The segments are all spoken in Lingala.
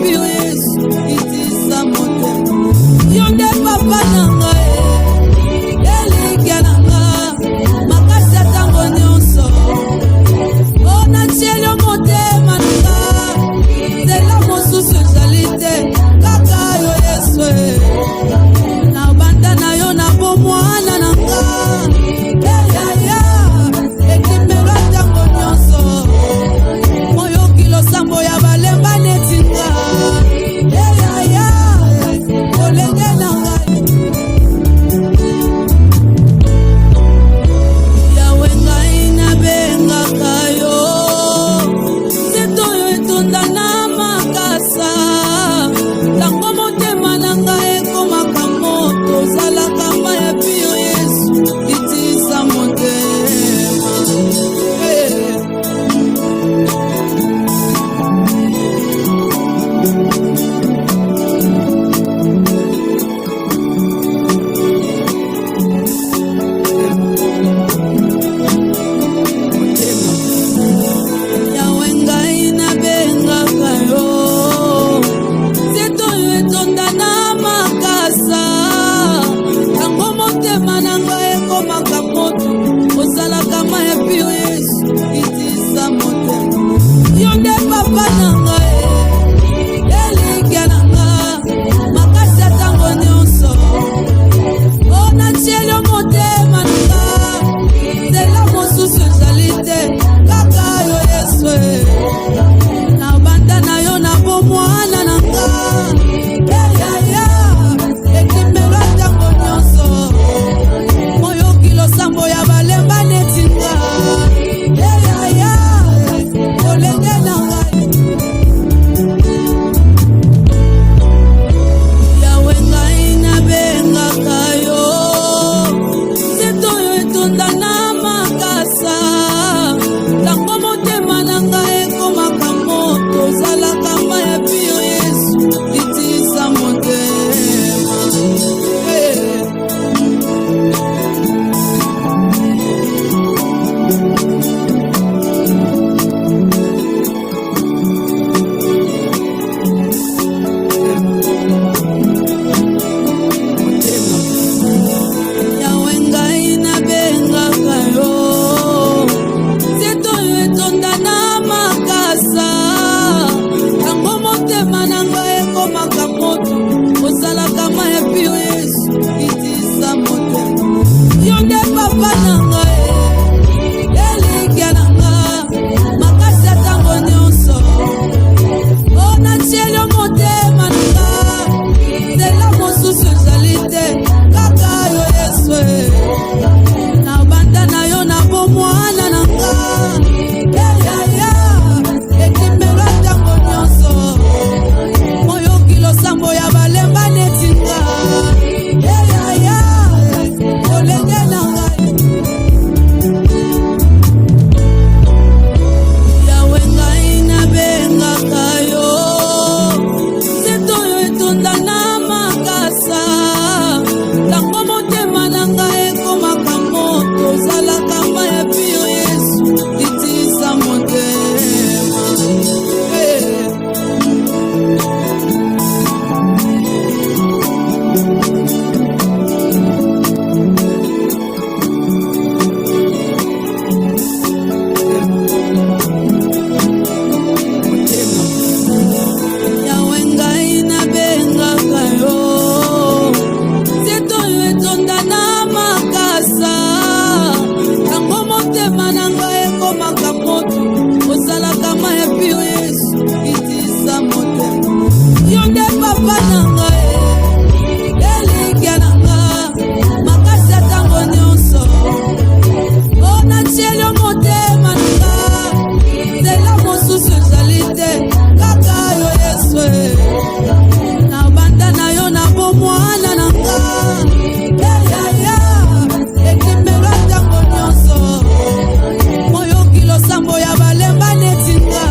pio Yesu itisa motema yonde papa nanga elikia nanga makasi atango nyonso ona tielio motema nanga nzela mosusu ezali te kaka yo Yesu na banda na yo na bomwana nanga eyaya ekimelo ntango nyonso moyoki losambo ya balemba netinga eyaya olenge na ngai yawe ngai nabengaka yo nzeto oyo etonda na makasa ntango motema na ngai ekomaka moto ozalaka mai epi yo Yesu itisa motema yawe ngai nabengaka yo nzeto oyo etonda na makasa ntango motema na ngai ekomaka moto ozalaka mai epi yo Yesu itisa motema yo nde papa na ngai elikia na nga makasi atango nyonso ona tielio motema na nga nzela mosusu ezali te kaka yo Yesu na banda na yo na bomwana na nga eyaya ekimelo ntango nyonso moyoki losambo ya balemba netinga eyaya olenge na ngai yawe ngai nabengaka yo nzeto oyo etonda na makasa ntango motema na ngai ekomaka moto ozalaka mai epi yo Yesu itisa motema yawe ngai nabengaka yo nzeto oyo etonda na makasa ntango motema na ngai ekomaka moto ozalaka mai epi yo Yesu itisa motema yo nde papa na ngai elikia na nga makasi atango nyonso ona tielio motema na nga nzela mosusu ezali te kaka yo Yesu na banda na yo na bomwana na nga eyaya ekimelo ntango nyonso moyoki losambo ya balemba netinga eyaya olenge na ngai yawe ngai nabengaka yo nzeto oyo etonda na makasa ntango motema na ngai ekomaka moto ozalaka mai epi yo Yesu itisa motema yawe ngai nabengaka yo nzeto oyo etonda na makasa ntango motema na ngai ekomaka moto ozalaka mai epi yo Yesu itisa motema yo nde papa na ngai elikia na nga makasi atango nyonso ona tielio motema na nga nzela mosusu ezali te kaka yo Yesu na banda na yo na bomwana na nga eyaya ekimelo ntango nyonso moyoki losambo ya balemba netinga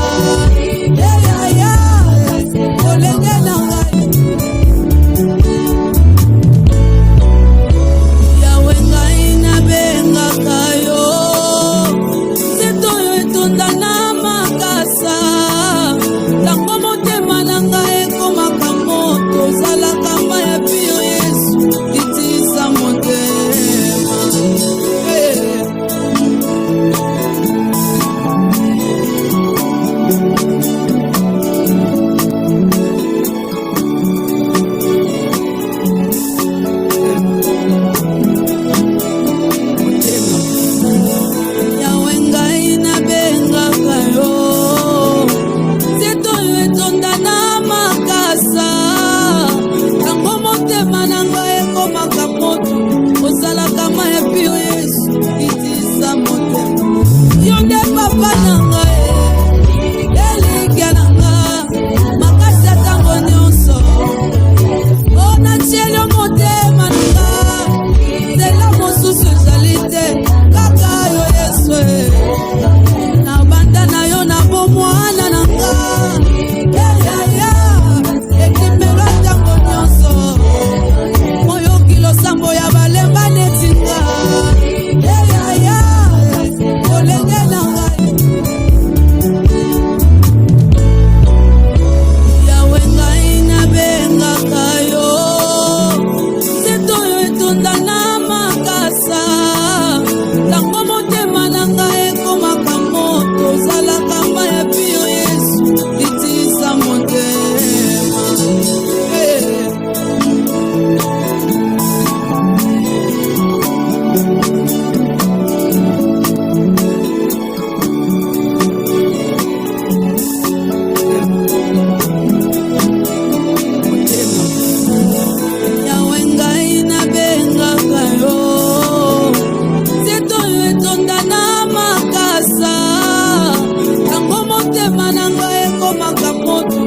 ekomaka moto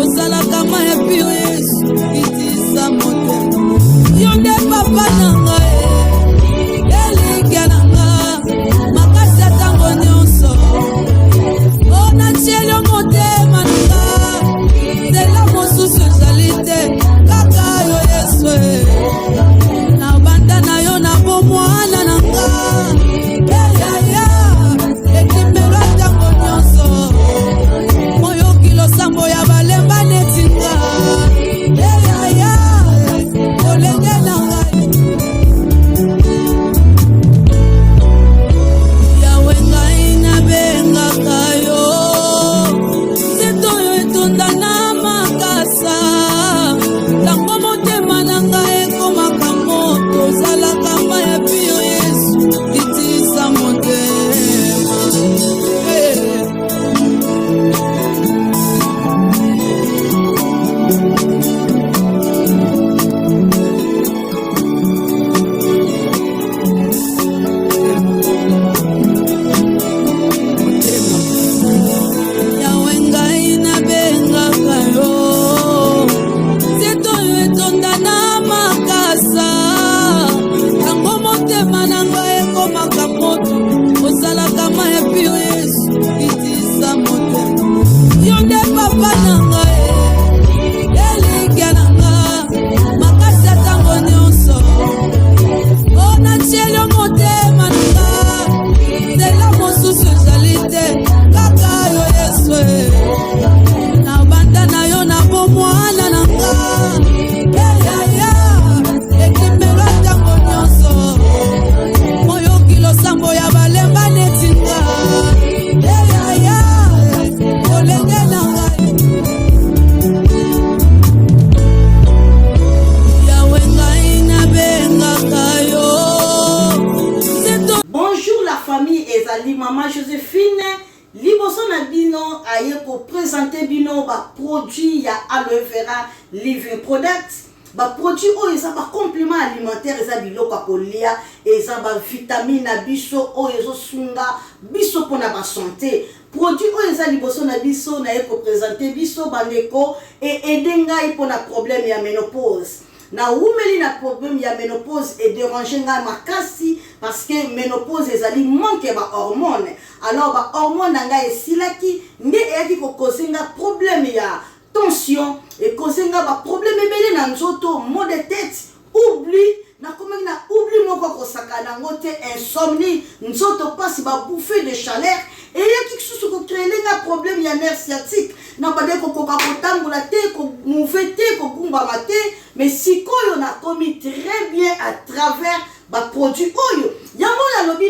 osalaka ma ya pio Yesu itisa motema yo nde papa na ngai elikya na nga makasi ya ntango nyonso onatieli yo motema na nga nzela mosusu ezali te kaka yo Yesu na banda na yo na bomwana na nga eyaya ekimelo ntango nyonso oyoki losambo ya balemba netinga eyaya olenge na ngai yawe ngai nabengaka yo nzete oyo etonda na makasa ntango motema na ngai ekomaka moto ozalaka ma ya pio Yesu itisa motema yawe ngai nabengaka yo nzete oyo etonda na makasa ntango motema na ngai ekomaka moto ozalaka ma ya pio Yesu itisa motema yo nde papa na ngai elikya na nga makasi ya ntango nyonso onatieli yo motema na nga nzela mosusu ezali te kaka yo Yesu na banda na yo na bomwana na nga eyaya ekimelo ntango nyonso oyoki losambo ya balemba netinga eyaya olenge na ngai yawe ngai nabengaka yo nzeto. Bonjour la famille ezali Maman Joséphine liboso na bino aye ko présenter bino ba produit ya aloe vera living product ba produit oyo eza ba complément alimentaire eza biloko ya kolia eza ba vitamine na biso oyo ezosunga biso pona ba santé produit oyo eza liboso na biso na ye ko présenter biso bandeko et aider ngai pona problème ya ménopause na umeli na problème ya ménopause et déranger nga makasi parce que ménopause ezali manque ba hormone alors ba hormone nga esilaki nde eyaki ko causer nga problème ya tension et causer nga ba problème ebele na nzoto maux de tête oubli na komaki na oubli moko kosaka nango te insomnie nzoto pasi ba bouffée de chaleur et yaki kisusu ko créer nga problème ya nerf sciatique na bade ko koka kotambola te ko mouver te ko gumbama te mais sikoyo na komi très bien à travers ba produit oyo yango na lobi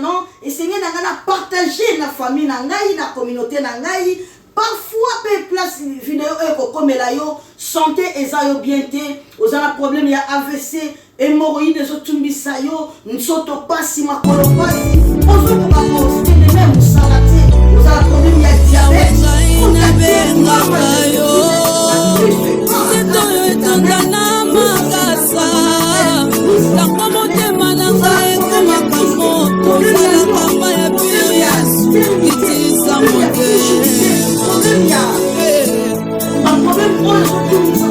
non essayez na ngana partager na famille na ngai na communauté na ngai parfois pe place vidéo eko komela yo santé eza yo bien te ozana problème ya AVC hémorroïde ezotumbisa yo nsoto pasi makolo pasi ozokoka kositene me mosala te ozala problème ya diabète nabengaka yo nzete oyo etonda na makasa ntango motema na ngai ekomaka moto ozalaka ma ya pio Yesu itisa motema problème oyo ezotumbisa